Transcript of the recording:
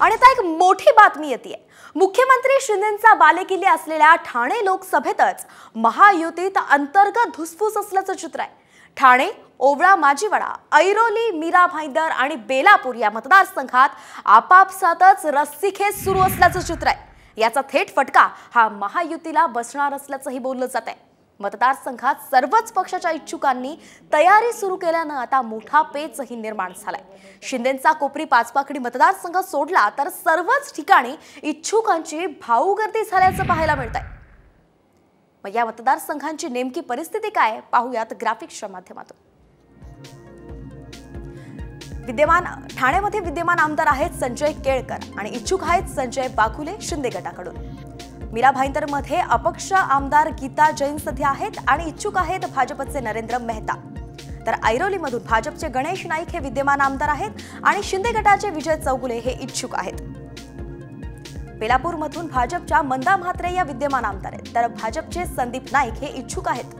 आणि आता एक मोठी बातमी येते। मुख्यमंत्री शिंदेंचा बालेकिल्ले असलेल्या ठाणे लोकसभेतच महायुतीत अंतर्गत धुसफूस असल्याचं चित्र आहे। ठाणे, ओवळा माजीवाडा, ऐरोली, मीरा भाईंदर आणि बेलापूर या मतदारसंघात आपापसातच रस्सीखेच सुरू असल्याचं चित्र आहे। याचा थेट फटका हा महायुतीला बसणार असल्याचंही बोललं जात आहे। मतदारसंघात सर्वच पक्षाच्या इच्छुकांनी तयारी सुरू केल्यानं आता मोठा पेचही निर्माण झालाय। शिंदेंचा कोपरी पाचपाखडी मतदारसंघ सोडला तर सर्वच ठिकाणी इच्छुकांची भाऊ गर्दी झाल्याचं पाहायला मिळतंय। मग या मतदारसंघांची नेमकी परिस्थिती काय पाहूयात ग्राफिक्सच्या माध्यमातून। ठाण्यामध्ये विद्यमान आमदार आहेत संजय केळकर आणि इच्छुक आहेत संजय बाकुले शिंदे गटाकडून। मीरा भाईंदरमध्ये अपक्ष आमदार गीता जैन सध्या आहेत आणि इच्छुक आहेत भाजपचे नरेंद्र मेहता। तर ऐरोलीमधून भाजपचे गणेश नाईक हे विद्यमान आमदार आहेत आणि शिंदे गटाचे विजय चौगुले हे इच्छुक आहेत। बेलापूरमधून भाजपच्या मंदा म्हात्रे या विद्यमान आमदार आहेत, तर भाजपचे संदीप नाईक हे इच्छुक आहेत।